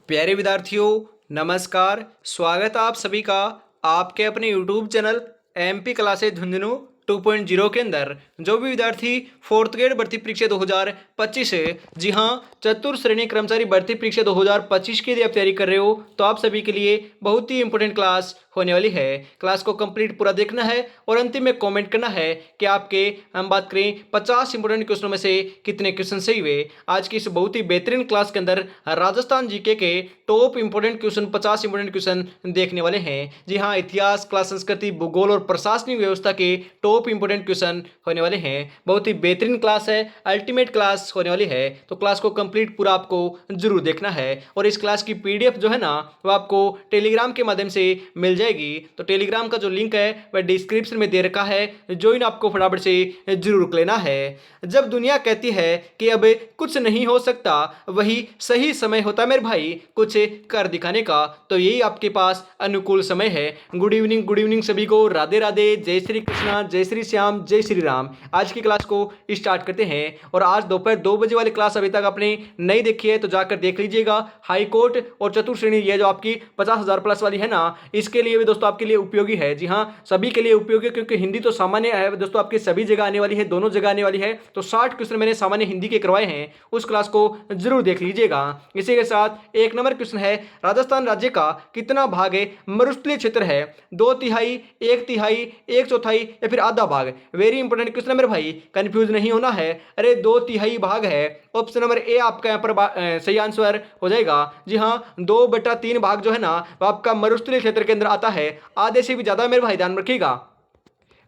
प्यारे विद्यार्थियों, नमस्कार। स्वागत है आप सभी का आपके अपने YouTube channel MP classes Jhunjhunu 2.0 के अंदर। जो भी विद्यार्थी फोर्थ ग्रेड भर्ती परीक्षा 2025 है, जी हाँ, चतुर्थ श्रेणी कर्मचारी भर्ती परीक्षा 2025 के लिए आप तैयारी कर रहे हो तो आप सभी के लिए बहुत ही इंपॉर्टेंट क्लास होने वाली है। क्लास को कंप्लीट पूरा देखना है और अंतिम में कमेंट करना है कि आपके हम बात करें 50 इंपॉर्टेंट क्वेश्चनों में से कितने क्वेश्चन सही हुए। आज की इस बहुत ही बेहतरीन क्लास के अंदर राजस्थान जीके के top important question 50 important question देखने वाले हैं। जी हाँ, इतिहास, कला, संस्कृति, भूगोल और प्रशासनिक व्यवस्था के टॉप इंपॉर्टेंट क्वेश्चन होने वाले हैं। बहुत ही बेहतरीन क्लास है, अल्टीमेट क्लास होने वाली है, तो क्लास को कंप्लीट पूरा आपको जरूर देखना है। और इस क्लास की पीडीएफ जो है ना, वो आपको टेलीग्राम के माध्यम से मिल जाएगी। तो टेलीग्राम का जो लिंक है वह डिस्क्रिप्शन में दे रखा है, ज्वाइन आपको फटाफट से जरूर कर लेना है। जब दुनिया कहती है कि अब कुछ नहीं हो सकता, वही सही समय होता है मेरे भाई कुछ कर दिखाने का, तो यही आपके पास अनुकूल समय है। गुड इवनिंग सभी को, राधे राधे, जय श्री कृष्णा, जय श्री श्याम, जय श्री राम। आज की क्लास को स्टार्ट करते हैं। और आज दोपहर 2 बजे वाली क्लास अभी तक आपने नहीं देखी है तो जाकर देख लीजिएगा। हाई कोर्ट और चतुर्थ श्रेणी, ये जो आपकी 50,000 प्लस वाली है ना, इसके लिए भी दोस्तों आपके लिए उपयोगी है। जी हाँ, सभी के लिए उपयोगी, क्योंकि हिंदी तो सामान्य है दोस्तों, आपकी सभी जगह आने वाली है, दोनों जगह आने वाली है। तो 60 क्वेश्चन मैंने सामान्य हिंदी के करवाए हैं, उस क्लास को जरूर देख लीजिएगा। इसी के साथ 1 नंबर क्वेश्चन है, राजस्थान राज्य का कितना भाग है मरुस्थलीय क्षेत्र है? 2/3, 1/3, 1/4 या फिर आधा भाग? वेरी इंपॉर्टेंट क्वेश्चन है मेरे भाई, कंफ्यूज नहीं होना है। अरे 2/3 भाग है। ऑप्शन नंबर ए आपका यहाँ पर सही आंसर हो जाएगा। जी हाँ, 2/3 भाग जो है ना, वो आपका मरुस्थलीय क्षेत्र के अंदर आता है। आधे से भी ज्यादा मेरे भाई, ध्यान रखिएगा।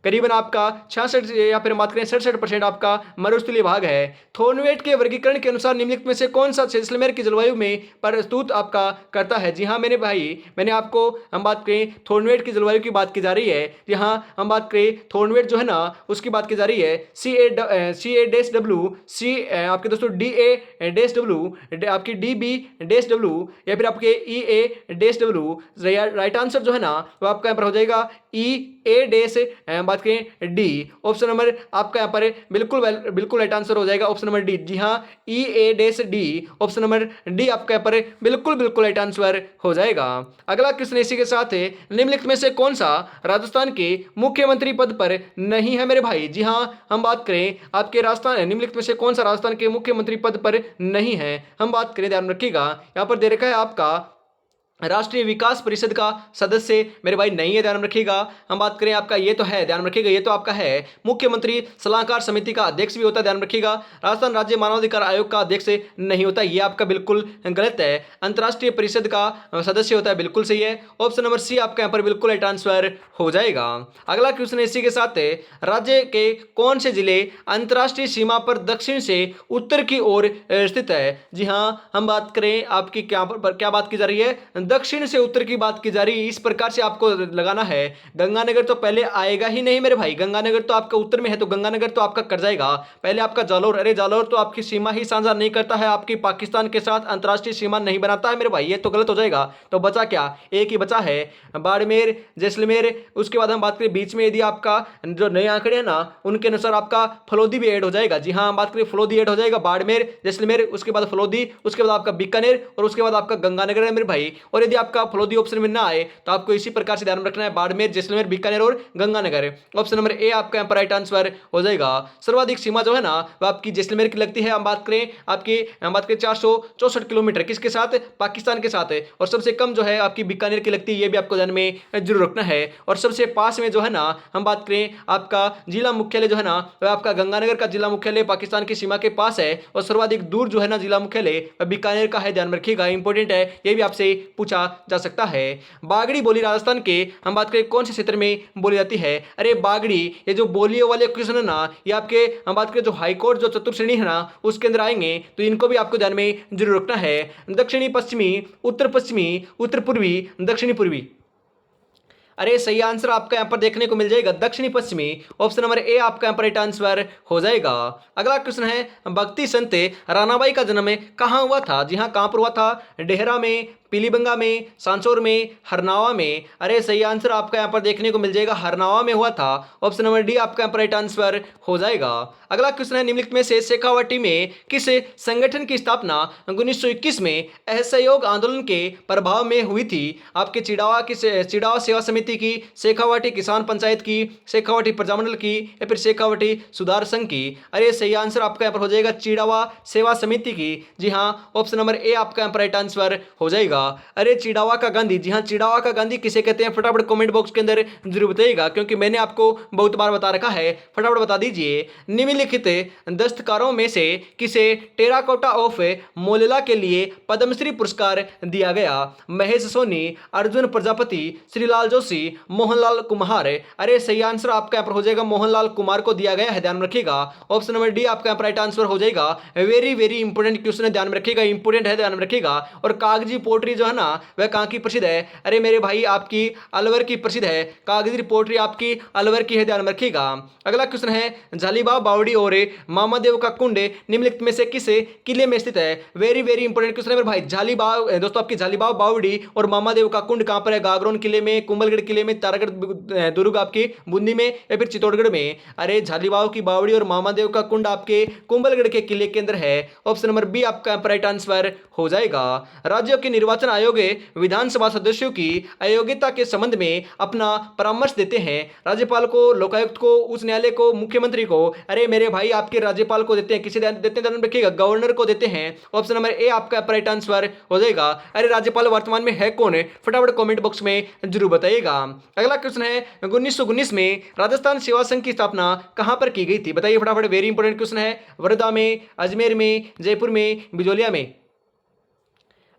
करीबन आपका 66 या फिर बात करें 67% आपका मरुस्थलीय भाग है। थोर्नवेट के वर्गीकरण के अनुसार निम्नलिखित में से कौन सा जैसलमेर की जलवायु में प्रस्तुत आपका करता है? जी हाँ मेरे भाई, मैंने आपको हम बात करें थोर्नवेट की जलवायु की बात की जा रही है। जी हाँ, हम बात करें थोर्नवेट जो है ना, उसकी बात की जा रही है। CA-W, सी आपके दोस्तों DA-W, आपकी DB-W या फिर आपके EA-W। राइट आंसर जो है ना, वो आपका यहाँ पर हो जाएगा EA- बात करें डी। ऑप्शन नंबर आपका यहाँ पर बिल्कुल राइट आंसर हो जाएगा ऑप्शन नंबर डी। जी हाँ, EA-D, ऑप्शन नंबर डी आपका यहाँ पर बिल्कुल राइट आंसर हो जाएगा। अगला क्वेश्चन इसी के साथ है, निम्नलिखित में से कौन सा राजस्थान के मुख्यमंत्री पद पर नहीं है मेरे भाई? जी हाँ, हम बात करें आपके राजस्थान, निम्नलिखित में से कौन सा राजस्थान के मुख्यमंत्री पद पर नहीं है? हम बात करें, ध्यान रखिएगा, यहाँ पर दे रखा है आपका राष्ट्रीय विकास परिषद का सदस्य मेरे भाई नहीं है, ध्यान रखिएगा। हम बात करें आपका, ये तो है, ध्यान रखिएगा, ये तो आपका है मुख्यमंत्री सलाहकार समिति का अध्यक्ष भी होता है, ध्यान रखिएगा। राजस्थान राज्य मानवाधिकार आयोग का अध्यक्ष नहीं होता, ये आपका बिल्कुल गलत है। अंतर्राष्ट्रीय परिषद का सदस्य होता है, बिल्कुल सही है। ऑप्शन नंबर सी आपका यहाँ पर बिल्कुल राइट आंसर हो जाएगा। अगला क्वेश्चन इसी के साथ है, राज्य के कौन से जिले अंतर्राष्ट्रीय सीमा पर दक्षिण से उत्तर की ओर स्थित है? जी हाँ, हम बात करें आपकी क्या बात की जा रही है, दक्षिण से उत्तर की बात की जा रही है। इस प्रकार से आपको लगाना है। गंगानगर तो पहले आएगा ही नहीं मेरे भाई, गंगानगर तो आपका उत्तर में है, तो गंगानगर तो आपका कट जाएगा। पहले आपका जालौर, अरे जालौर तो आपकी सीमा ही साझा नहीं करता है, आपकी पाकिस्तान के साथ अंतर्राष्ट्रीय सीमा नहीं बनाता है मेरे भाई, ये तो गलत हो जाएगा। तो बचा क्या, एक ही बचा है, बाड़मेर, जैसलमेर। उसके बाद हम बात करें बीच में, यदि आपका जो नए आंकड़े हैं ना, उनके अनुसार आपका फलोदी भी ऐड हो जाएगा। जी हाँ, हम बात करें फलोदी ऐड हो जाएगा, बाड़मेर, जैसलमेर, उसके बाद फलोदी, उसके बाद आपका बीकानेर और उसके बाद आपका गंगानगर है मेरे भाई। और यदि आपका फलोदी ऑप्शन में ना आए तो आपको इसी प्रकार से ध्यान रखना है, बाड़मेर, जैसलमेर, बीकानेर और गंगानगर। ऑप्शन नंबर ए आपका यहाँ पर राइट आंसर हो जाएगा। सर्वाधिक सीमा जो है ना, वो आपकी जैसलमेर की लगती है। हम बात करें 464 किलोमीटर, किसके साथ? पाकिस्तान के साथ है। और सबसे कम जो है आपकी बीकानेर की लगती है, ये भी आपको ध्यान में जरूर रखना है। और सबसे पास में जो है ना, हम बात करें आपका जिला मुख्यालय जो है ना, वह आपका गंगानगर का जिला मुख्यालय पाकिस्तान की सीमा के पास है। और सर्वाधिक दूर जो है ना जिला मुख्यालय, वह बीकानेर का है, ध्यान रखिएगा, इंपॉर्टेंट है, ये भी आपसे पूछा जा सकता है। बागड़ी बोली राजस्थान के हम बात करें कौन से क्षेत्र में बोली जाती है? अरे बागड़ी, ये जो बोलियों वाले क्वेश्चन है ना, ये आपके हम बात करें जो हाईकोर्ट जो चतुर्थ श्रेणी है ना, उसके अंदर आएंगे, तो इनको भी आपको ध्यान में जरूर रखना है। दक्षिणी पश्चिमी, उत्तर पश्चिमी, उत्तर पूर्वी, दक्षिणी पूर्वी। अरे सही आंसर आपका यहाँ पर देखने को मिल जाएगा दक्षिणी पश्चिमी। ऑप्शन नंबर ए आपका यहाँ पर राइट आंसर हो जाएगा। अगला क्वेश्चन है, भक्ति संत रानाबाई का जन्म कहाँ हुआ था? जी हाँ, कहाँ पर हुआ था? डेहरा में, पीलीबंगा में, सांचौर में, हरनावा में। अरे सही आंसर आपका यहाँ पर देखने को मिल जाएगा, हरनावा में हुआ था। ऑप्शन नंबर डी आपका यहाँ पर राइट आंसर हो जाएगा। अगला क्वेश्चन है, निम्नलिखित में से शेखावाटी में किस संगठन की स्थापना 1921 में असहयोग आंदोलन के प्रभाव में हुई थी? आपके चिड़ावा सेवा समिति की, शेखावाटी किसान पंचायत की, शेखावाटी प्रजामंडल की, या फिर शेखावाटी सुधार संघ की? अरे सही आंसर आपका यहाँ पर हो जाएगा चिड़ावा सेवा समिति की। जी हाँ, ऑप्शन नंबर ए आपका यहाँ पर राइट आंसर हो जाएगा। अरे चिड़ावा का गांधी, जी हाँ, चिड़ावा का गांधी किसे कहते हैं? फटाफट कमेंट बॉक्स के अंदर जरूर बताइएगा, क्योंकि मैंने आपको बहुत बार बता रखा है। फटाफट बता दीजिए। निम्नलिखित दस्तकारों में से किसे टेराकोटा ऑफ मोलेला के लिए पद्मश्री पुरस्कार दिया गया? महेश सोनी, अर्जुन प्रजापति, श्रीलाल जोशी, मोहनलाल कुमार? अरे सही आंसर आपका यहाँ पर हो जाएगा मोहनलाल कुमार को दिया गया है, ध्यान में रखिएगा। ऑप्शन नंबर डी आपका यहाँ पर राइट आंसर हो जाएगा। वेरी वेरी इंपोर्टेंट क्वेश्चन है, ध्यान में रखिएगा, इंपोर्टेंट है, ध्यान में रखिएगा। और कागजी पोट्री जो है ना, वह कहाँ की प्रसिद्ध है? अरे मेरे भाई आपकी अलवर की प्रसिद्ध है, कागजी पोट्री आपकी अलवर की है, ध्यान में रखिएगा। अगला क्वेश्चन है, झालीबाव बावड़ी और मामादेव का कुंड निम्नलिखित में से किस किले में स्थित है? वेरी वेरी इंपोर्टेंट क्वेश्चन है मेरे भाई। झालीबाव दोस्तों, आपकी झालीबाव बावड़ी और मामादेव का कुंड कहां पर है? गागरोन किले में, कुंभलगढ़ किले में, तारागढ़ दुर्ग आपकी बूंदी में, या फिर चित्तौड़गढ़ में? अरे झालीबाव की बावड़ी और मामादेव का कुंड आपके कुंभलगढ़ के किले के अंदर है। ऑप्शन नंबर बी आपका राइट आंसर हो जाएगा। राज्यों के निर्वाचन आयोग विधानसभा सदस्यों की अयोग्यता के संबंध में अपना परामर्श देते हैं? राज्यपाल को, लोकायुक्त को, उच्च न्यायालय को, मुख्यमंत्री को? अरे मेरे भाई आपके राज्यपाल को देते हैं, किसे देते हैं ध्यान रखिएगा, गवर्नर को देते हैं। ऑप्शन नंबर ए आपका राइट आंसर हो जाएगा। अरे राज्यपाल वर्तमान में है कौन? फटाफट कमेंट बॉक्स में जरूर बताइएगा। अगला क्वेश्चन है, 1919 में राजस्थान सेवा संघ की स्थापना कहां पर की गई थी? बताइए फटाफट, वेरी इंपोर्टेंट क्वेश्चन है। वर्धा में, अजमेर में, जयपुर में, बिजोलिया में?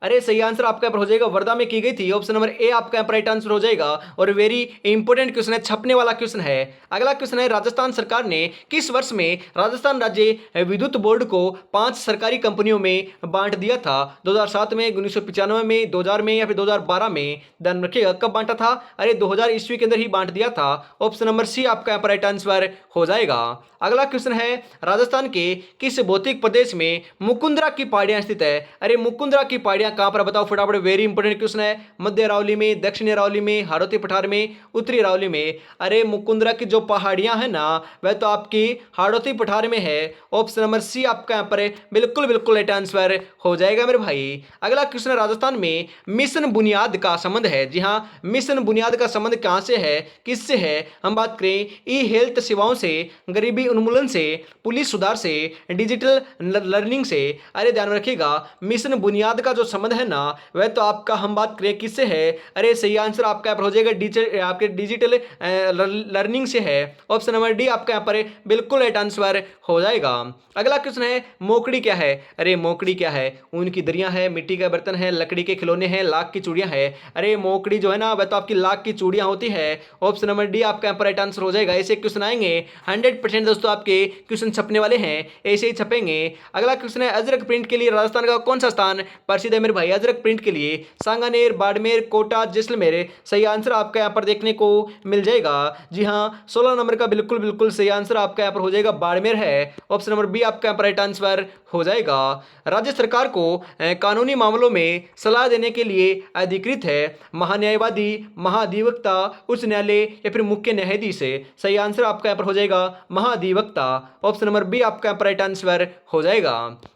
अरे सही आंसर आपका हो जाएगा, वर्धा में की गई थी। ऑप्शन नंबर ए आपका राइट आंसर हो जाएगा। और वेरी इंपोर्टेंट क्वेश्चन है, छपने वाला क्वेश्चन है। अगला क्वेश्चन है, राजस्थान सरकार ने किस वर्ष में राजस्थान राज्य विद्युत बोर्ड को 5 सरकारी कंपनियों में बांट दिया था? 2007 में, 1995 में, 2000 में, या फिर 2012 में? ध्यान रखिएगा, कब बांटा था? अरे 2000 ईस्वी के अंदर ही बांट दिया था। ऑप्शन नंबर सी आपका राइट आंसर हो जाएगा। अगला क्वेश्चन है, राजस्थान के किस भौतिक प्रदेश में मुकुंदरा की पहाड़ियां स्थित है? अरे मुकुंदरा की पहाड़ियां कहां पर? बताओ फटाफट, वेरी इंपोर्टेंट क्वेश्चन है। मध्य अरावली में, दक्षिणी अरावली में, हाड़ौती पठार में, उत्तरी अरावली में? अरे मुकुंदरा की जो पहाड़ियां हैं ना, वह तो आपकी हाड़ौती पठार में है। ऑप्शन नंबर सी आपका यहाँ पर बिल्कुल बिल्कुल राइट आंसर हो जाएगा मेरे भाई। अगला क्वेश्चन है, राजस्थान में मिशन बुनियाद का संबंध है? जी हाँ, मिशन बुनियाद का संबंध कहां से है, किससे है? हम बात करें ई हेल्थ सेवाओं से, गरीबी उन्मूलन से, पुलिस सुधार से, डिजिटल लर्निंग से? अरे ध्यान रखिएगा, मिशन बुनियाद का जो संबंध है ना, वह तो आपका हम बात करें किससे है? अरे सही आंसर आपका यहाँ पर हो जाएगा आपके डिजिटल लर्निंग से है। ऑप्शन नंबर डी आपका यहाँ पर बिल्कुल राइट आंसर हो जाएगा। अगला क्वेश्चन है, मोकड़ी क्या है? अरे मोकड़ी क्या है? ऊन की दरियां है, मिट्टी का बर्तन है, लकड़ी के खिलौने हैं, लाख की चूड़ियां है? अरे मोकड़ी जो है ना, वह तो आपकी लाख की चूड़ियां होती है। ऑप्शन नंबर डी आपका यहाँ पर राइट आंसर हो जाएगा। ऐसे क्वेश्चन आएंगे 100% दोस्तों, आपके क्वेश्चन छपने वाले हैं, ऐसे ही छपेंगे। अगला क्वेश्चन है, अजरक प्रिंट के लिए राजस्थान का कौन सा स्थान प्रसिद्ध है मेरे भाई? अजरक प्रिंट के लिए सांगानेर, बाड़मेर, कोटा, जैसलमेर? सही आंसर आपका यहाँ पर देखने को मिल जाएगा। जी हाँ, 16 नंबर का बिल्कुल बिल्कुल सही आंसर आपका यहाँ पर हो जाएगा, बाड़मेर है। ऑप्शन नंबर बी आपका यहाँ पर राइट आंसर हो जाएगा। राज्य सरकार को कानूनी मामलों में सलाह देने के लिए अधिकृत है महान्यायवादी, महाधिवक्ता, उच्च न्यायालय, या फिर मुख्य न्यायाधीश? सही आंसर आपका यहाँ पर हो जाएगा महाधिवक्ता। ऑप्शन नंबर बी आपका यहाँ पर राइट आंसर हो जाएगा।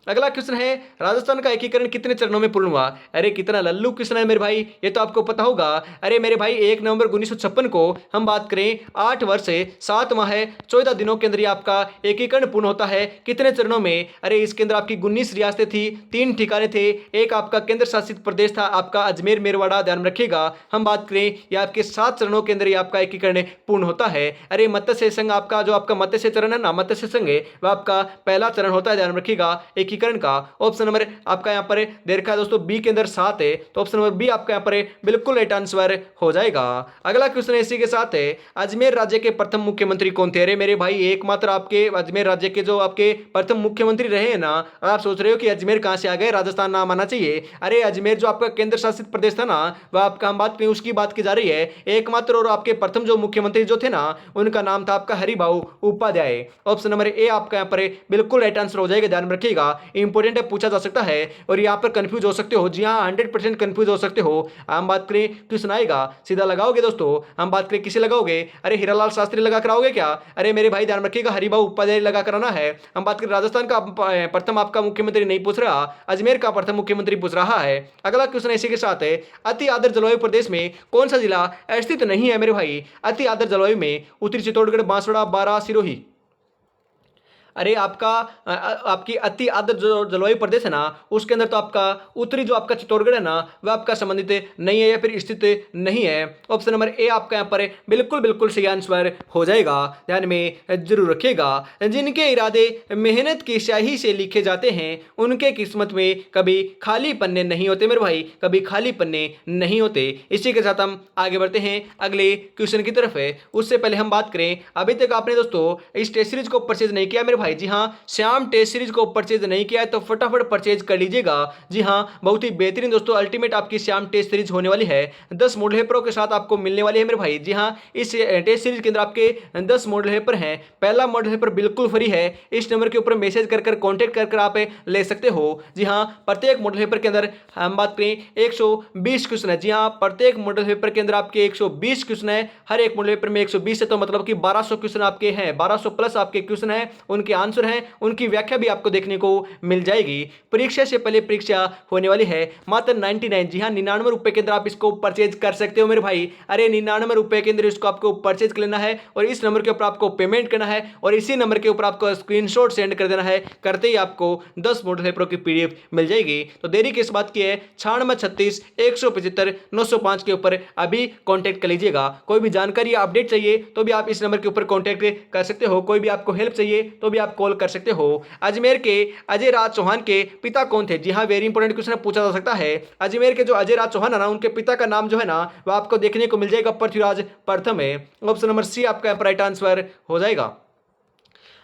अगला क्वेश्चन है, राजस्थान का एकीकरण कितने चरणों में पूर्ण हुआ? अरे कितना लल्लू क्वेश्चन है मेरे भाई, ये तो आपको पता होगा। अरे मेरे भाई 1 नवंबर 1956 को हम बात करें 8 वर्ष 7 माह 14 दिनों के अंदर आपका एकीकरण पूर्ण होता है। कितने चरणों में? अरे इसके अंदर आपकी 19 रियासतें थी, 3 ठिकाने थे, एक आपका केंद्र शासित प्रदेश था आपका अजमेर मेरवाड़ा, ध्यान रखिएगा। हम बात करें ये आपके 7 चरणों के अंदर ये आपका एकीकरण पूर्ण होता है। अरे मत्स्य संघ आपका जो आपका मत्स्य चरण है ना, मत्स्य संघ वह आपका पहला चरण होता है, ध्यान रखिएगा एकीकरण का। ऑप्शन नंबर आपका यहाँ पर दे रखा है दोस्तों, बी के अंदर 7 है, तो ऑप्शन नंबर बी आपका यहाँ पर बिल्कुल राइट आंसर हो जाएगा। अगला क्वेश्चन इसी के साथ है, अजमेर राज्य के प्रथम मुख्यमंत्री कौन थे? अरे मेरे भाई एकमात्र आपके अजमेर राज्य के जो आपके प्रथम मुख्यमंत्री रहे हैं ना, आप सोच रहे हो कि अजमेर कहां से आ गए, राजस्थान नाम आना चाहिए। अरे अजमेर जो आपका केंद्र शासित प्रदेश था ना, वह आपका हम बात करें उसकी बात की जा रही है। एकमात्र और आपके प्रथम जो मुख्यमंत्री जो थे ना, उनका नाम था आपका Haribhau Upadhyay. Option number A आपका यहाँ पर बिल्कुल राइट आंसर हो जाएगा, ध्यान रखिएगा, इंपोर्टेंट है, पूछा जा सकता है और यहाँ पर कंफ्यूज हो सकते हो। जी हाँ, 100% कंफ्यूज हो सकते हो। हम बात करें क्वेश्चन आएगा, सीधा लगाओगे दोस्तों। हम बात करें किसे लगाओगे, अरे हीरालाल शास्त्री लगा कर आओगे क्या? अरे मेरे भाई ध्यान रखिएगा, हरिभाऊ उपाध्याय लगा कर आना है। हम बात करें राजस्थान का प्रथम आपका मुख्यमंत्री नहीं पूछ रहा, अजमेर का प्रथम मुख्यमंत्री पूछ रहा है। अगला क्वेश्चन इसी के साथ है, अति आर्द्र जलवायु प्रदेश में कौन सा जिला स्थित नहीं है मेरे भाई? अति आर्द्र जलवायु में उत्तरी चित्तौड़गढ़, बांसवाड़ा, बारां, सिरोही। अरे आपका आपकी अति आर्द्र जो जलवायु प्रदेश है ना, उसके अंदर तो आपका उत्तरी जो आपका चित्तौड़गढ़ है ना, वह आपका संबंधित नहीं है या फिर स्थित नहीं है। ऑप्शन नंबर ए आपका यहाँ पर बिल्कुल बिल्कुल सही आंसर हो जाएगा। ध्यान में जरूर रखिएगा। जिनके इरादे मेहनत की स्याही से लिखे जाते हैं, उनके किस्मत में कभी खाली पन्ने नहीं होते मेरे भाई, कभी खाली पन्ने नहीं होते। इसी के साथ हम आगे बढ़ते हैं अगले क्वेश्चन की तरफ है। उससे पहले हम बात करें, अभी तक आपने दोस्तों इस टेस्ट सीरीज को परचेज नहीं किया मेरे भाई, जी हाँ, श्याम टेस्ट सीरीज को परचेज नहीं किया है तो फटाफट परचेज कर लीजिएगा। जी हाँ, बहुत ही बेहतरीन दोस्तों अल्टीमेट आपकी श्याम टेस्ट सीरीज होने वाली है। 10 मॉडल हेल्पर के साथ आपको मिलने वाली है मेरे भाई। जी हाँ, इस टेस्ट सीरीज के अंदर आपके 10 मॉडल हेल्पर हैं। पहला मॉडल हेल्पर बिल्कुल फ्री है, इस नंबर के ऊपर मैसेज कर कॉन्टेक्ट कर आप ले सकते हो। जी हाँ, प्रत्येक मॉडल हेल्पर के अंदर हम बात करें 120 क्वेश्चन है। जी हाँ, प्रत्येक मॉडल पेपर के अंदर आपके 120 क्वेश्चन है। हर एक मॉडल पेपर में 120 है तो मतलब कि 1200 क्वेश्चन आपके हैं, 1200 प्लस आपके क्वेश्चन है, उनके आंसर हैं, उनकी व्याख्या भी आपको देखने को मिल जाएगी। परीक्षा से पहले परीक्षा होने वाली है मात्र 99, जी हाँ 99 रुपए के अंदर आप इसको परचेज कर सकते हो मेरे भाई। अरे 99 रुपए के अंदर इसको आपको परचेज कर लेना है और इस नंबर के ऊपर आपको पेमेंट करना है और इसी नंबर के ऊपर आपको स्क्रीनशॉट सेंड कर देना है। करते ही आपको 10 मॉडल पेपरों की पीडीएफ मिल जाएगी। तो देरी किस बात की है, 9636 175 905 के ऊपर अभी कांटेक्ट कर लीजिएगा। कोई भी जानकारी या अपडेट चाहिए तो भी आप इस नंबर के ऊपर कांटेक्ट कर सकते हो। कोई भी आपको हेल्प चाहिए तो भी आप कॉल कर सकते हो। अजमेर के अजय राज चौहान के पिता कौन थे? जी हाँ, वेरी इंपॉर्टेंट क्वेश्चन पूछा जा सकता है। अजमेर के जो अजय राज चौहान है ना, उनके पिता का नाम जो है ना, वह आपको देखने को मिल जाएगा पृथ्वीराज प्रथम है। ऑप्शन नंबर सी आपका राइट आंसर हो जाएगा।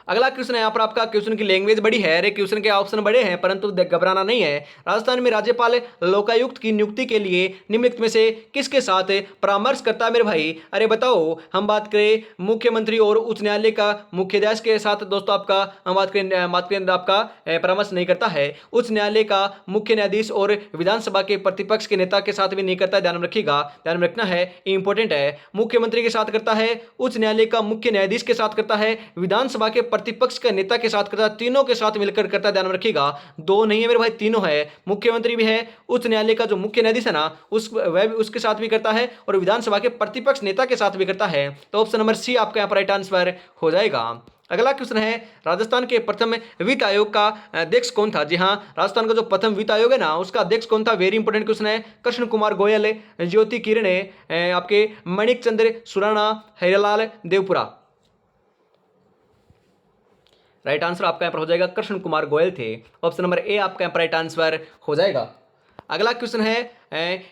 अगला क्वेश्चन है यहाँ पर आपका, क्वेश्चन की लैंग्वेज बड़ी है, अरे क्वेश्चन के ऑप्शन बड़े हैं परंतु घबराना नहीं है। राजस्थान में राज्यपाल लोकायुक्त की नियुक्ति के लिए निम्नलिखित में से किसके साथ परामर्श करता है मेरे भाई? अरे बताओ, हम बात करें मुख्यमंत्री और उच्च न्यायालय का मुख्याधीश के साथ दोस्तों आपका हम बात करें आपका परामर्श नहीं करता है। उच्च न्यायालय का मुख्य न्यायाधीश और विधानसभा के प्रतिपक्ष के नेता के साथ भी नहीं करता है, ध्यान रखिएगा, ध्यान रखना है, इंपॉर्टेंट है। मुख्यमंत्री के साथ करता है, उच्च न्यायालय का मुख्य न्यायाधीश के साथ करता है, विधानसभा के प्रतिपक्ष के नेता के साथ करता है, तीनों के साथ मिलकर करता है, ध्यान रखिएगा। दो नहीं है मेरे भाई, तीनों है। मुख्यमंत्री भी है, उच्च न्यायालय का जो मुख्य न्यायाधीश है ना, वह भी उसके साथ भी करता है और विधानसभा के प्रतिपक्ष नेता के साथ भी करता है। तो ऑप्शन नंबर सी आपका यहाँ पर राइट आंसर हो जाएगा। अगला क्वेश्चन है, राजस्थान के प्रथम वित्त आयोग का अध्यक्ष कौन था? जी हाँ, राजस्थान का जो प्रथम वित्त आयोग है ना, उसका अध्यक्ष कौन था? वेरी इंपॉर्टेंट क्वेश्चन है। कृष्ण कुमार गोयल, ज्योति किरण, आपके मणिक चंद्र सुराणा, हीरालाल देवपुरा। राइट आंसर आपका यहाँ पर हो जाएगा कृष्ण कुमार गोयल थे। ऑप्शन नंबर ए आपका यहाँ पर राइट आंसर हो जाएगा। अगला क्वेश्चन है,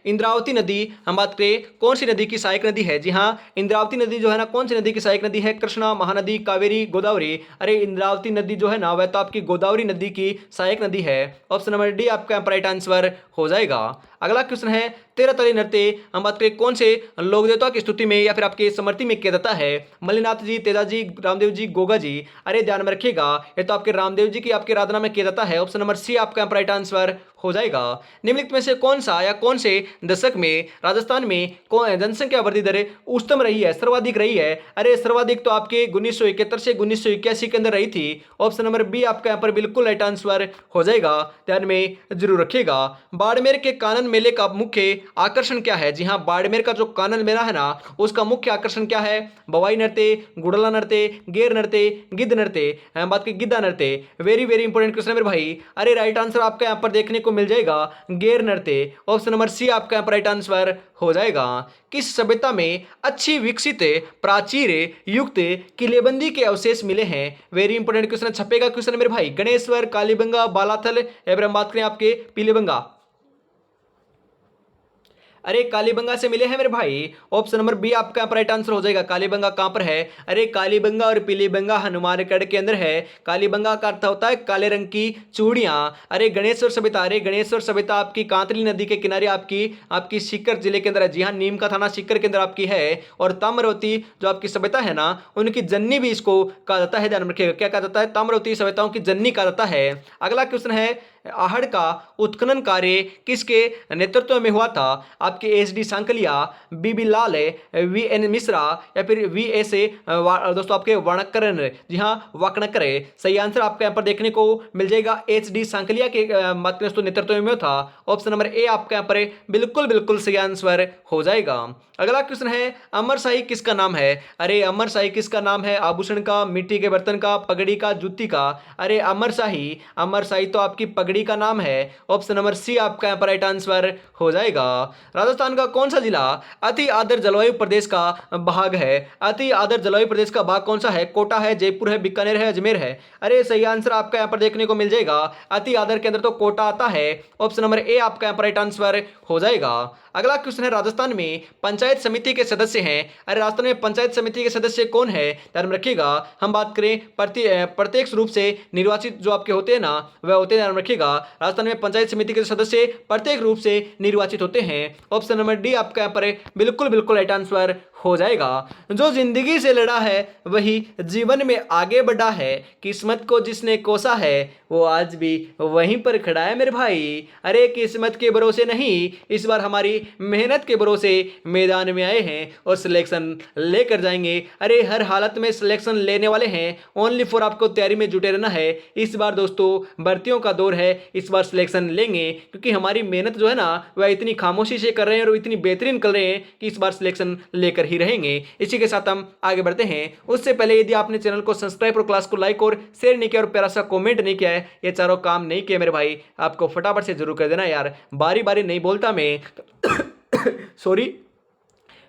इंद्रावती नदी हम बात करें कौन सी नदी की सहायक नदी है? जी हाँ, इंद्रावती नदी जो है ना, कौन सी नदी की सहायक नदी है? कृष्णा, महानदी, कावेरी, गोदावरी। अरे इंद्रावती नदी जो है ना, वह तो आपकी गोदावरी नदी की सहायक नदी है। ऑप्शन नंबर डी आपका राइट आंसर हो जाएगा। अगला क्वेश्चन है, तेरह तली नृत्य हम बात करें कौन से लोक देवता की स्तुति में या फिर आपके समर्थी में किया जाता है? मल्लिनाथ जी, तेजाजी, रामदेव जी, गोगा जी। अरे ध्यान में रखिएगा, ये तो आपके रामदेव जी की आपके आराधना में किया जाता है। ऑप्शन नंबर सी आपका राइट आंसर हो जाएगा। निम्नलिखित में से कौन सा या कौन से दशक में राजस्थान में जनसंख्या वृद्धि दर उच्चतम रही है, सर्वाधिक रही है? अरे सर्वाधिक तो आपके 1971 से 1981 के अंदर रही थी। ऑप्शन नंबर बी आपका यहाँ पर बिल्कुल राइट आंसर हो जाएगा, ध्यान में जरूर रखिएगा। बाड़मेर के कानन मेले का मुख्य आकर्षण क्या है? जी हाँ, बाड़मेर का जो कानन मेला है ना, उसका मुख्य आकर्षण क्या है? बवाई नृत्य, गुड़ला नृत्य, गेर नृत्य, गिद्ध नृत्य, बात की गिद्धा नृत्य। वेरी वेरी इंपॉर्टेंट क्वेश्चन है मेरे भाई। अरे राइट आंसर आपका यहाँ पर देखने को मिल जाएगा गेर नृत्य। ऑप्शन नंबर सी आपका यहाँ पर राइट आंसर हो जाएगा। किस सभ्यता में अच्छी विकसित प्राचीर युक्त किलेबंदी के अवशेष मिले हैं? वेरी इंपॉर्टेंट क्वेश्चन, छपेगा क्वेश्चन मेरे भाई। गणेश्वर, कालीबंगा, बालाथल, एवं बात करें आपके पीलेबंगा। अरे कालीबंगा से मिले हैं मेरे भाई। ऑप्शन नंबर बी आपका राइट आंसर हो जाएगा। कालीबंगा कहां पर है? अरे कालीबंगा और पीलीबंगा हनुमानगढ़ के अंदर है। कालीबंगा का अर्थ होता है काले रंग की चूड़ियां। अरे गणेश्वर सभ्यता, अरे गणेश्वर सभ्यता आपकी कांतली नदी के किनारे आपकी सीकर जिले के अंदर है। जी हाँ, नीम का थाना सीकर के अंदर आपकी है। और ताम्रवती जो आपकी सभ्यता है ना, उनकी जननी भी इसको कहा जाता है, ध्यान रखिएगा। क्या कहा जाता है? ताम्रवती सभ्यताओं की जननी कहा जाता है। अगला क्वेश्चन है, आहड़ का उत्खनन कार्य किसके नेतृत्व में हुआ था? आपके एच.डी. सांकलिया, बी.बी. लाल, वी.एन. मिश्रा या फिर वी.एस.ए. दोस्तों आपके वणक्करन। जी हाँ, वाकणकर है। सही आंसर आपको यहाँ पर देखने को मिल जाएगा एच.डी. सांकलिया के दोस्तों नेतृत्व में था। ऑप्शन नंबर ए आपका यहाँ पर बिल्कुल बिल्कुल सही आंसर हो जाएगा। अगला क्वेश्चन है, अमर शाही किसका नाम है? अरे अमर शाही किसका नाम है? आभूषण का, मिट्टी के बर्तन का, पगड़ी का, जूती का? अरे अमर शाही तो आपकी पगड़ी का नाम है। ऑप्शन नंबर सी आपका यहाँ पर राइट आंसर हो जाएगा। राजस्थान का कौन सा जिला अति आर्द्र जलवायु प्रदेश का भाग है? अति आर्द्र जलवायु प्रदेश का भाग कौन सा है? कोटा है, जयपुर है, बीकानेर है, अजमेर है? अरे सही आंसर आपका यहाँ पर देखने को मिल जाएगा। अति आर्द्र के अंदर तो कोटा आता है। ऑप्शन नंबर ए आपका यहाँ पर राइट आंसर हो जाएगा। अगला क्वेश्चन है, राजस्थान में पंचायत समिति के सदस्य हैं। अरे राजस्थान में पंचायत समिति के सदस्य कौन है? ध्यान में रखिएगा, हम बात करें प्रत्यक्ष रूप से निर्वाचित जो आपके होते हैं ना, वह होते हैं। ध्यान रखिएगा, राजस्थान में पंचायत समिति के सदस्य प्रत्येक रूप से निर्वाचित होते हैं। ऑप्शन नंबर डी आपका यहाँ पर बिल्कुल बिल्कुल राइट आंसर हो जाएगा। जो जिंदगी से लड़ा है वही जीवन में आगे बढ़ा है, किस्मत को जिसने कोसा है वो आज भी वहीं पर खड़ा है मेरे भाई। अरे किस्मत के भरोसे नहीं, इस बार हमारी मेहनत के भरोसे मैदान में आए हैं और सिलेक्शन लेकर जाएंगे। अरे हर हालत में सिलेक्शन लेने वाले हैं, ओनली फॉर आपको तैयारी में जुटे रहना है। इस बार दोस्तों भर्तियों का दौर है, इस बार सिलेक्शन लेंगे क्योंकि हमारी मेहनत जो है ना वह इतनी खामोशी से कर रहे हैं और इतनी बेहतरीन कर रहे हैं कि इस बार सिलेक्शन लेकर ही रहेंगे। इसी के साथ हम आगे बढ़ते हैं। उससे पहले यदि आपने चैनल को सब्सक्राइब और क्लास को लाइक और शेयर नहीं किया और प्यारा सा कमेंट नहीं किया है, ये चारों काम नहीं किए मेरे भाई, आपको फटाफट से जरूर कर देना यार। बारी बारी नहीं बोलता मैं सॉरी,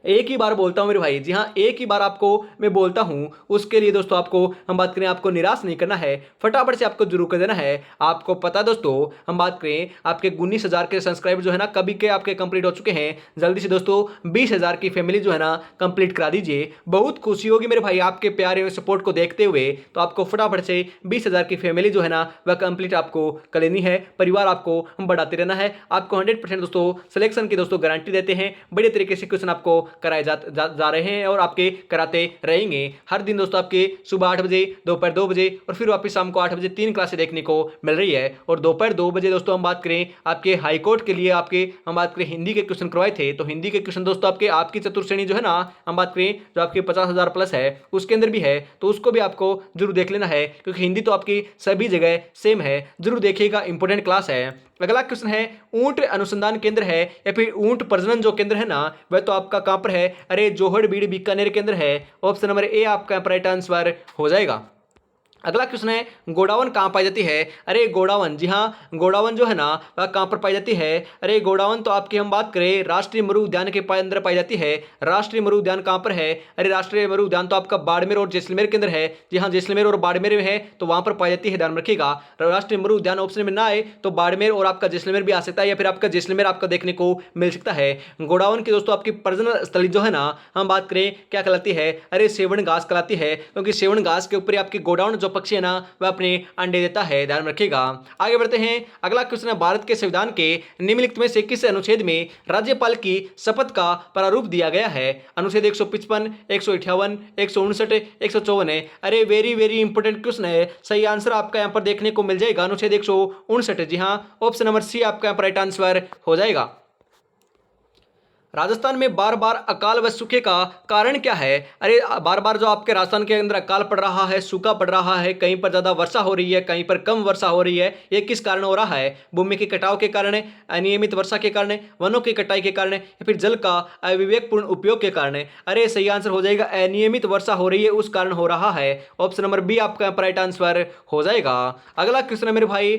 एक ही बार बोलता हूं मेरे भाई। जी हाँ, एक ही बार आपको मैं बोलता हूं। उसके लिए दोस्तों आपको हम बात करें, आपको निराश नहीं करना है, फटाफट से आपको जरूर कर देना है। आपको पता दोस्तों, हम बात करें आपके 19,000 के सब्सक्राइबर जो है ना कभी के आपके कंप्लीट हो चुके हैं। जल्दी से दोस्तों 20,000 की फैमिली जो है ना कंप्लीट करा दीजिए। बहुत खुशी होगी मेरे भाई आपके प्यारे सपोर्ट को देखते हुए। तो आपको फटाफट से 20,000 की फैमिली जो है ना वह कंप्लीट आपको कर लेनी है। परिवार आपको बढ़ाते रहना है। आपको 100% दोस्तों सिलेक्शन की दोस्तों गारंटी देते हैं। बड़े तरीके से क्वेश्चन आपको कराए जा रहे हैं और आपके कराते रहेंगे। हर दिन दोस्तों आपके सुबह 8 बजे, दोपहर 2 बजे और फिर वापस शाम को 8 बजे 3 क्लासें देखने को मिल रही है। और दोपहर 2 बजे दोस्तों हम बात करें आपके हाई कोर्ट के लिए, आपके हम बात करें हिंदी के क्वेश्चन करवाए थे। तो हिंदी के क्वेश्चन दोस्तों आपकी चतुर्श्रेणी जो है ना, हम बात करें जो आपके 50,000 प्लस है उसके अंदर भी है, तो उसको भी आपको जरूर देख लेना है क्योंकि हिंदी तो आपकी सभी जगह सेम है। जरूर देखिएगा, इंपॉर्टेंट क्लास है। अगला क्वेश्चन है, ऊंट अनुसंधान केंद्र है या फिर ऊंट प्रजनन जो केंद्र है ना वह तो आपका कहां पर है? अरे जोहड़बीड़ बीकानेर केंद्र है। ऑप्शन नंबर ए आपका राइट आंसर हो जाएगा। अगला क्वेश्चन है, गोडावन कहाँ पाई जाती है? अरे गोडावन, जी हाँ, गोडावन जो है ना वह कहाँ पर पाई जाती है? अरे गोडावन तो आपकी हम बात करें राष्ट्रीय मरु उद्यान के अंदर पाई जाती है। राष्ट्रीय मरु उद्यान कहाँ पर है? अरे राष्ट्रीय मरु उद्यान तो आपका बाड़मेर और जैसलमेर के अंदर है। जी हाँ, जैसलमेर और बाड़मेर में है, तो वहां पर पाई जाती है। ध्यान रखिएगा, राष्ट्रीय मरु उद्यान ऑप्शन में ना आए तो बाड़मेर और आपका जैसलमेर भी आ सकता है या फिर आपका जैसलमेर आपका देखने को मिल सकता है। गोडावन की दोस्तों आपकी प्रजनन स्थली जो है ना हम बात करें क्या कहलाती है? अरे सेवन घास कहलाती है, क्योंकि सेवन घास के ऊपर आपकी गोडावन जो पक्षी है ना वह अपने अंडे देता है। ध्यान रखिएगा। आगे बढ़ते हैं। अगला क्वेश्चन है, भारत के संविधान के निम्नलिखित में से किस अनुच्छेद में राज्यपाल की शपथ का प्रारूप दिया गया है? अनुच्छेद 155, 158, 159, 154 है। अरे वेरी वेरी इंपॉर्टेंट क्वेश्चन है। सही आंसर आपका यहाँ पर देखने को मिल जाएगा अनुच्छेद 159। जी हाँ, ऑप्शन नंबर सी आपका यहाँ पर राइट आंसर हो जाएगा। राजस्थान में बार बार अकाल व सूखे का कारण क्या है? अरे बार बार जो आपके राजस्थान के अंदर अकाल पड़ रहा है, सूखा पड़ रहा है, कहीं पर ज्यादा वर्षा हो रही है, कहीं पर कम वर्षा हो रही है, ये किस कारण हो रहा है? भूमि के कटाव के कारण, अनियमित वर्षा के कारण, वनों की कटाई के कारण या फिर जल का अविवेकपूर्ण उपयोग के कारण? अरे सही आंसर हो जाएगा अनियमित वर्षा हो रही है उस कारण हो रहा है। ऑप्शन नंबर बी आपका राइट आंसर हो जाएगा। अगला क्वेश्चन है मेरे भाई,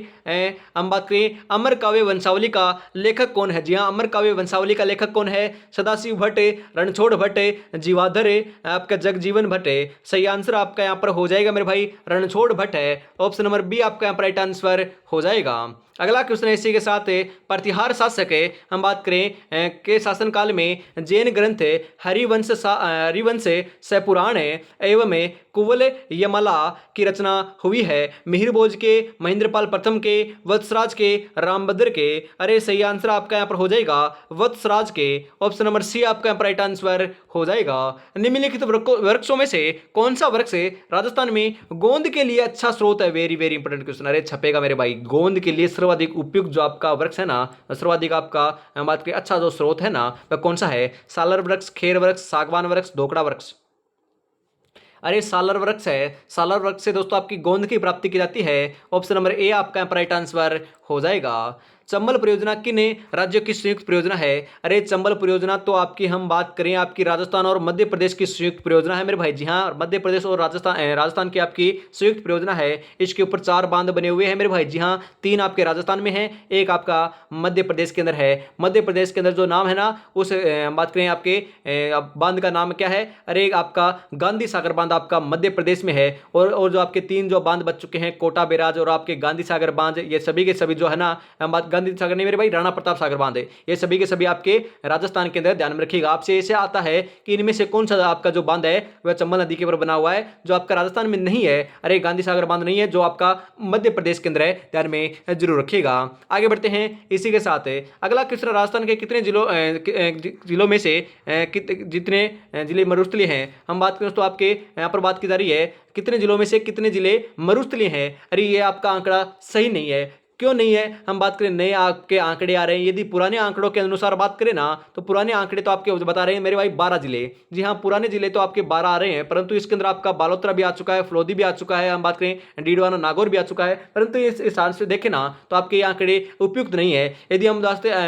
हम बात करें अमर काव्य वंशावली का लेखक कौन है? जी हाँ, अमर काव्य वंशावली का लेखक कौन है? सदाशिव भट्ट, रणछोड़ भट्ट, जीवाधर, आपका जगजीवन भट्ट। सही आंसर आपका यहाँ पर हो जाएगा मेरे भाई रणछोड़ भट्ट है। ऑप्शन नंबर बी आपका यहाँ पर राइट आंसर हो जाएगा। अगला क्वेश्चन है इसी के साथ, प्रतिहार शासक हम बात करें के शासनकाल में जैन ग्रंथ हरिवंश सपुराण एवं कुवल यमला की रचना हुई है। मिहिरभोज के, महेंद्रपाल प्रथम के, वत्सराज के, रामभद्र के? अरे सही आंसर आपका यहाँ पर हो जाएगा वत्सराज के। ऑप्शन नंबर सी आपका यहाँ पर राइट आंसर हो जाएगा। निम्नलिखित वृक्षों में से कौन सा वृक्ष राजस्थान में गोंद के लिए अच्छा स्रोत है? Very very important question. अरे छपेगा मेरे भाई, गोंद के लिए सर्वाधिक उपयुक्त जो आपका वृक्ष है ना, सर्वाधिक आपका बात करें अच्छा जो स्रोत है ना, वह कौन सा है? सालर वृक्ष, खेर वृक्ष, सागवान वृक्ष, दोकड़ा वृक्ष। अरे सालर वृक्ष है। सालर वृक्ष से दोस्तों आपकी गोंद की प्राप्ति की जाती है। ऑप्शन नंबर ए आपका राइट आंसर हो जाएगा। चंबल परियोजना किन राज्यों की संयुक्त परियोजना है? अरे चंबल परियोजना तो आपकी हम बात करें आपकी राजस्थान और मध्य प्रदेश की संयुक्त परियोजना है मेरे भाई। जी हाँ, मध्य प्रदेश और राजस्थान की आपकी संयुक्त परियोजना है। इसके ऊपर 4 बांध बने हुए हैं मेरे भाई। जी हाँ, 3 आपके राजस्थान में है, एक आपका मध्य प्रदेश के अंदर है। मध्य प्रदेश के अंदर जो नाम है ना, उस बात करें आपके बांध का नाम क्या है? अरे आपका गांधी सागर बांध आपका मध्य प्रदेश में है। और जो आपके 3 जो बांध बच चुके हैं, कोटा बैराज और आपके गांधी सागर बांध, ये सभी के सभी जो है ना, बात गांधी सागर नहीं मेरे भाई, राणा प्रताप सागर बांध है। ये सभी के सभी आपके राजस्थान के अंदर। ध्यान में रखिएगा, आपसे ऐसे आता है कि इनमें से कौन सा आपका जो बांध है वह चंबल नदी के ऊपर बना हुआ है, जो आपका राजस्थान में नहीं है। अरे गांधी सागर बांध नहीं है, जो आपका मध्य प्रदेश के अंदर है। ध्यान में जरूर रखिएगा। आगे बढ़ते हैं इसी के साथ। अगला क्वेश्चन, राजस्थान के कितने जिलों में से जितने जिले मरुस्थलीय हैं, हम बात करें तो आपके यहाँ पर बात की जा रही है कितने जिलों में से कितने जिले मरुस्थलीय हैं। अरे ये आपका आंकड़ा सही नहीं है। क्यों नहीं है? हम बात करें नए आपके आंकड़े आ रहे हैं। यदि पुराने आंकड़ों के अनुसार बात करें ना, तो पुराने आंकड़े तो आपके बता रहे हैं मेरे भाई 12 जिले। जी हाँ, पुराने जिले तो आपके 12 आ रहे हैं, परंतु इसके अंदर आपका बालोतरा भी आ चुका है, फलोदी भी आ चुका है, हम बात करें डीडवाना नागौर भी आ चुका है। परंतु इस हिसाब से देखें ना, तो आपके ये आंकड़े उपयुक्त नहीं है। यदि हम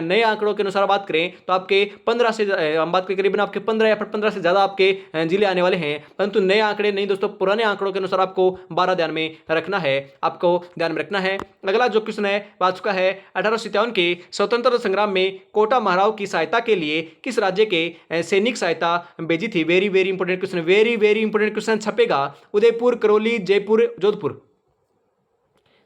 नए आंकड़ों के अनुसार बात करें तो आपके 15 से हम बात करें करीबन आपके 15 या फिर 15 से ज्यादा आपके जिले आने वाले हैं। परंतु नए आंकड़े नहीं दोस्तों, पुराने आंकड़ों के अनुसार आपको 12 ध्यान में रखना है, आपको ध्यान में रखना है। अगला जो क्वेश्चन है आ चुका है, 1857 के स्वतंत्रता संग्राम में कोटा महाराव की सहायता के लिए किस राज्य के सैनिक सहायता भेजी थी? Very very important question, very very important question छपेगा। उदयपुर, करौली, जयपुर, जोधपुर।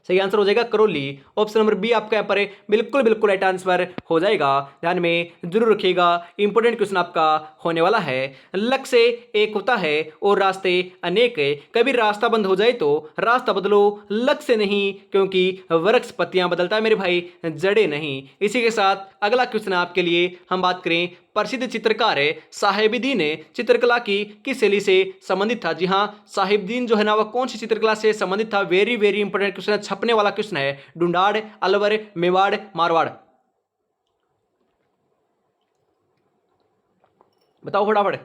सही आंसर हो जाएगा करौली। ऑप्शन नंबर बी आपका यहाँ पर बिल्कुल बिल्कुल राइट आंसर हो जाएगा। ध्यान में जरूर रखिएगा, इंपोर्टेंट क्वेश्चन आपका होने वाला है। लक्ष्य एक होता है और रास्ते अनेक है, कभी रास्ता बंद हो जाए तो रास्ता बदलो, लक्ष्य नहीं, क्योंकि वृक्ष पत्तियां बदलता है मेरे भाई, जड़े नहीं। इसी के साथ अगला क्वेश्चन आपके लिए हम बात करें, प्रसिद्ध चित्रकार है साहिबुद्दीन चित्रकला की किस शैली से संबंधित था? जी हाँ, साहिबुद्दीन जो है ना, वह कौन सी चित्रकला से संबंधित था? वेरी वेरी इंपोर्टेंट क्वेश्चन, छपने वाला क्वेश्चन है। ढूंढाड़, अलवर, मेवाड़, मारवाड़। बताओ फटाफट।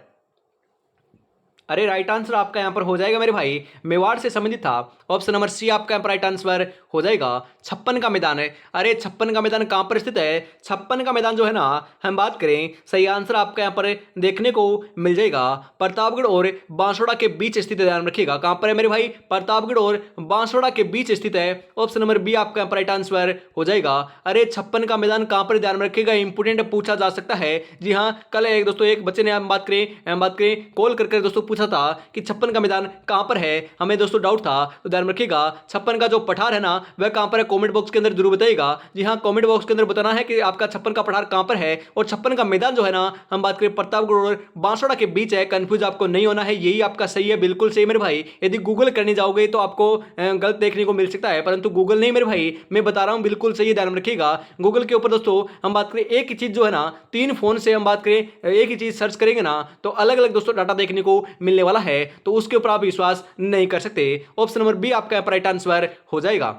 अरे राइट आंसर आपका यहां पर हो जाएगा मेरे भाई, मेवाड़ से संबंधित था। ऑप्शन नंबर सी आपका यहां पर राइट आंसर हो जाएगा। छप्पन का मैदान है। अरे छप्पन का मैदान कहां पर स्थित है? छप्पन का मैदान जो है ना, हम बात करें, सही आंसर आपका यहां पर देखने को मिल जाएगा प्रतापगढ़ और बांसवाड़ा के बीच स्थित है। ध्यान रखिएगा, कहां पर है मेरे भाई? प्रतापगढ़ और बांसवाड़ा के बीच स्थित है। ऑप्शन नंबर बी आपका यहां पर राइट आंसर हो जाएगा। अरे छप्पन का मैदान कहां पर? ध्यान रखिएगा, इंपोर्टेंट पूछा जा सकता है। जी हाँ, कल एक दोस्तों एक बच्चे ने हम बात करें कॉल करके दोस्तों पूछा था कि छप्पन का मैदान कहां पर है। हमें दोस्तों डाउट था, तो ध्यान रखिएगा, छप्पन का जो पठार है ना, वह कहां पर है? कमेंट बॉक्स के अंदर जरूर बताइएगा। जी हाँ, कमेंट बॉक्स के अंदर बताना है कि आपका छप्पन का पठार कहां पर है। और छप्पन का मैदान जो है ना, हम बात करें प्रतापगढ़ और बांसवाड़ा के बीच है। कंफ्यूज आपको नहीं होना है, यही आपका सही है, बिल्कुल सही मेरे भाई। यदि गूगल करने जाओगे तो आपको गलत देखने को मिल सकता है, परंतु गूगल नहीं मेरे भाई, मैं बता रहा हूं, बिल्कुल सही है। ध्यान रखिएगा, गूगल के ऊपर दोस्तों हम बात करें एक ही चीज जो है ना, 3 फोन से हम बात करें एक ही चीज सर्च करेंगे ना, तो अलग अलग दोस्तों डाटा देखने को मिलने वाला है, तो उसके ऊपर आप विश्वास नहीं कर सकते। ऑप्शन नंबर बी आपका राइट आंसर हो जाएगा।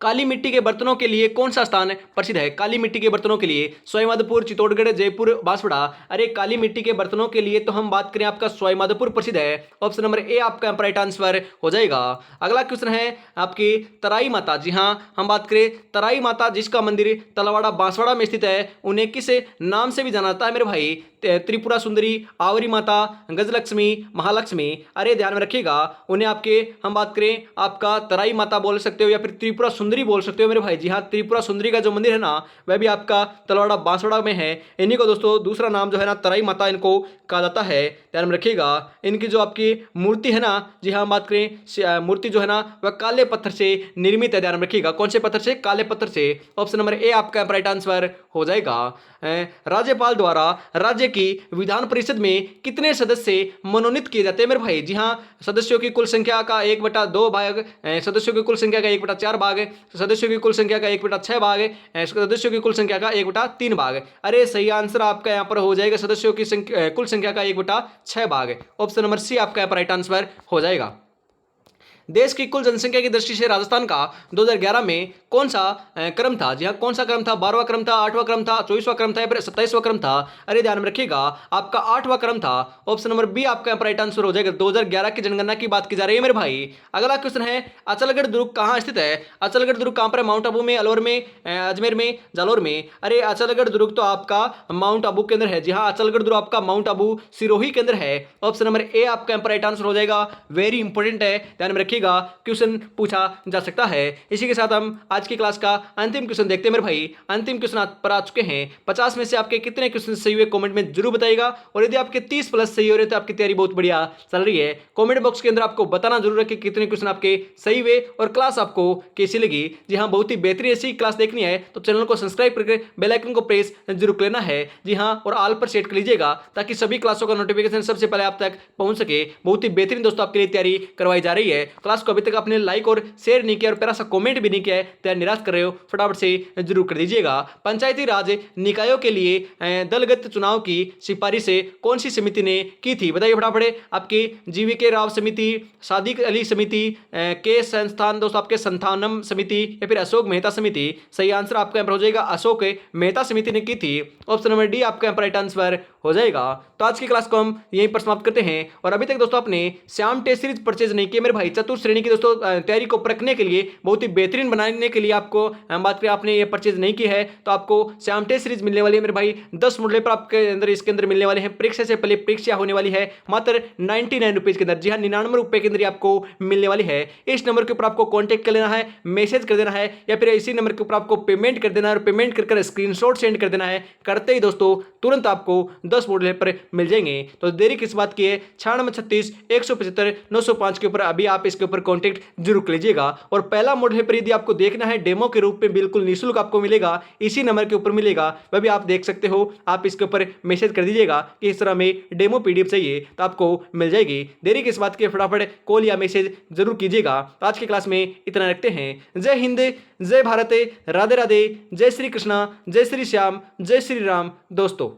काली मिट्टी के बर्तनों के लिए कौन सा स्थान प्रसिद्ध है? काली मिट्टी के बर्तनों के लिए सवाईमाधोपुर, चित्तौड़गढ़, जयपुर, बांसवाड़ा। अरे काली मिट्टी के बर्तनों के लिए तो हम बात करें आपका सवाईमाधोपुर प्रसिद्ध है। ऑप्शन नंबर ए आपका राइट आंसर हो जाएगा। अगला क्वेश्चन है आपकी तराई माता। जी हाँ, हम बात करें तराई माता जिसका मंदिर तलवाड़ा बांसवाड़ा में स्थित है, उन्हें किस नाम से भी जाना जाता है मेरे भाई? त्रिपुरा सुंदरी, आवरी माता, गजलक्ष्मी, महालक्ष्मी। अरे ध्यान में रखिएगा, उन्हें आपके हम बात करें आपका तराई माता बोल सकते हो या फिर त्रिपुरा सुंदरी बोल सकते हो मेरे भाई। जी हाँ, त्रिपुरा सुंदरी का जो मंदिर है ना, वह भी आपका तलवाड़ा बांसवाड़ा में है। इन्हीं को दोस्तों दूसरा नाम जो है ना, तराई माता इनको कहा जाता है। ध्यान में रखिएगा, इनकी जो आपकी मूर्ति है ना, जी हाँ, हम बात करें मूर्ति जो है ना, वह काले पत्थर से निर्मित है। ध्यान में रखिएगा, कौन से पत्थर से? काले पत्थर से। ऑप्शन नंबर ए आपका राइट आंसर हो जाएगा। राज्यपाल द्वारा राज्य की विधान परिषद में कितने सदस्य मनोनीत किए जाते हैं मेरे भाई? जी हाँ, सदस्यों की कुल संख्या का 1/2 भाग, सदस्यों की कुल संख्या का 1/4 भाग, सदस्यों की कुल संख्या का 1/6 भाग, सदस्यों की कुल संख्या का 1/3 भाग। अरे सही आंसर आपका यहाँ पर हो जाएगा सदस्यों की कुल संख्या का 1/6 भाग। ऑप्शन नंबर सी आपका यहाँ पर राइट आंसर हो जाएगा। देश की कुल जनसंख्या की दृष्टि से राजस्थान का 2011 में कौन सा क्रम था? जी हाँ, कौन सा क्रम था? 12वां क्रम था, 8वां क्रम था, 24वां क्रम था या फिर 27वां क्रम था? अरे ध्यान में रखिएगा, आपका 8वां क्रम था। ऑप्शन नंबर बी आपका राइट आंसर हो जाएगा। 2011 की जनगणना की बात की जा रही है मेरे भाई। अगला क्वेश्चन है, अचलगढ़ दुर्ग कहाँ स्थित है? अचलगढ़ दुर्ग कहाँ पर है? माउंट आबू में, अलवर में, अजमेर में, जालौर में? अरे अचलगढ़ दुर्ग तो आपका माउंट आबू के अंदर है। जी हाँ, अचलगढ़ दुर्ग आपका माउंट आबू सिरोही के अंदर है। ऑप्शन नंबर ए आपका राइट आंसर हो जाएगा। वेरी इंपॉर्टेंट है, ध्यान में रखिएगा, क्वेश्चन पूछा जा सकता है। इसी के साथ हम आज की क्लास का अंतिम क्वेश्चन देखते हैं मेरे भाई। अंतिम क्वेश्चन पर आ चुके हैं। 50 में से आपके कितने क्वेश्चन सही हुए कमेंट में जरूर बताइएगा, और यदि आपके 30 प्लस सही हो रहे तो आपकी तैयारी बहुत बढ़िया चल रही है। कमेंट बॉक्स के अंदर आपको बताना जरूर है कि कितने क्वेश्चन आपके सही हुए और क्लास आपको कैसी लगी। जी हाँ, बहुत ही बेहतरीन ऐसी क्लास देखनी है तो चैनल को सब्सक्राइब करके बेल आइकन को प्रेस जरूर कर लेना है। जी हाँ, और ऑल पर सेट कर लीजिएगा ताकि सभी क्लासों का नोटिफिकेशन सबसे पहले आप तक पहुंच सके। बहुत ही बेहतरीन दोस्तों आपके लिए तैयारी करवाई जा रही है। क्लास को अभी तक आपने लाइक और शेयर नहीं किया और प्यारा सा कमेंट भी नहीं किया है तो निराश कर रहे हो, फटाफट से जरूर कर दीजिएगा। पंचायती राज निकायों के लिए दलगत चुनाव की सिफारिश कौन सी समिति ने की थी? बताइए फटाफट। आपकी जीवीके राव समिति, सादिक अली समिति, के संस्थान दोस्तों आपके संथानम समिति या फिर अशोक मेहता समिति? सही आंसर आपका हो जाएगा अशोक मेहता समिति ने की थी। ऑप्शन नंबर डी आपका राइट आंसर हो जाएगा। तो आज की क्लास को हम यहीं पर समाप्त करते हैं। और अभी तक दोस्तों आपने श्याम टेस्ट सीरीज परचेज नहीं किया मेरे भाई, चतुर्थ श्रेणी की दोस्तों तैयारी को परखने के लिए, बहुत ही बेहतरीन बनाने के लिए आपको हम बात करें, आपने ये परचेज नहीं की है तो आपको श्याम टेस्ट सीरीज मिलने वाली है मेरे भाई। 10 मॉडल पर आपके अंदर इसके अंदर मिलने वाले हैं। परीक्षा से पहले परीक्षा होने वाली है मात्र 99 रुपीज के अंदर। जी हाँ, 99 रुपए के अंदर आपको मिलने वाली है। इस नंबर के ऊपर आपको कॉन्टेक्ट कर लेना है, मैसेज कर देना है या फिर इसी नंबर के ऊपर आपको पेमेंट कर देना है और पेमेंट कर स्क्रीनशॉट सेंड कर देना है। करते ही दोस्तों तुरंत आपको 10 मॉडल पर मिल जाएंगे। तो देरी किस बात की है? 9636 175 905 के ऊपर अभी आप इसके ऊपर कॉन्टेक्ट जरूर कर लीजिएगा। और पहला मॉडल पर यदि आपको देखना है डेमो के रूप में, बिल्कुल निःशुल्क आपको मिलेगा, इसी नंबर के ऊपर मिलेगा, वह भी आप देख सकते हो। आप इसके ऊपर मैसेज कर दीजिएगा कि इस तरह में डेमो पीडीएफ चाहिए तो आपको मिल जाएगी। देरी किस बात की? फटाफट कॉल या मैसेज जरूर कीजिएगा। तो आज की क्लास में इतना रखते हैं। जय हिंद, जय भारत, राधे राधे, जय श्री कृष्णा, जय श्री श्याम, जय श्री राम दोस्तों।